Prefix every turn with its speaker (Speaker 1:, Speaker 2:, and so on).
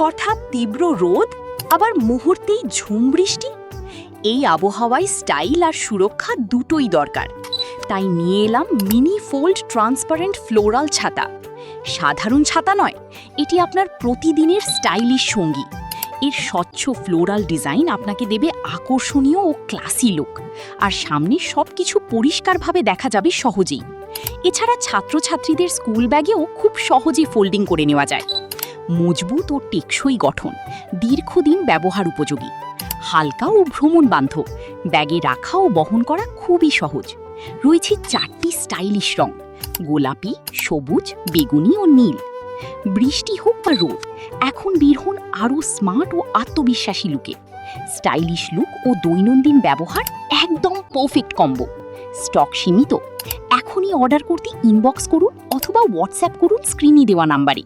Speaker 1: হঠাৎ তীব্র রোদ, আবার মুহূর্তেই ঝুম বৃষ্টি। এই আবহাওয়ায় স্টাইল আর সুরক্ষা দুটোই দরকার। তাই নিয়ে এলাম মিনি ফোল্ড ট্রান্সপারেন্ট ফ্লোরাল ছাতা। সাধারণ ছাতা নয়, এটি আপনার প্রতিদিনের স্টাইলিশ সঙ্গী। এর স্বচ্ছ ফ্লোরাল ডিজাইন আপনাকে দেবে আকর্ষণীয় ও ক্লাসি লুক, আর সামনে সবকিছু পরিষ্কারভাবে দেখা যাবে সহজেই। এছাড়া ছাত্রছাত্রীদের স্কুল ব্যাগেও খুব সহজে ফোল্ডিং করে নেওয়া যায়। মজবুত ও টেকসই গঠন, দীর্ঘদিন ব্যবহার উপযোগী, হালকা ও ভ্রমণ বান্ধব, ব্যাগে রাখা ও বহন করা খুবই সহজ। রয়েছে 4টি স্টাইলিশ রং: গোলাপি, সবুজ, বেগুনি ও নীল। বৃষ্টি হোক বা রোদ, এখন বের হন আরও স্মার্ট ও আত্মবিশ্বাসী লুকে। স্টাইলিশ লুক ও দৈনন্দিন ব্যবহার একদম পারফেক্ট কম্বো। স্টক সীমিত, এখনই অর্ডার করতে ইনবক্স করুন অথবা হোয়াটসঅ্যাপ করুন স্ক্রিনে দেওয়া নাম্বারে।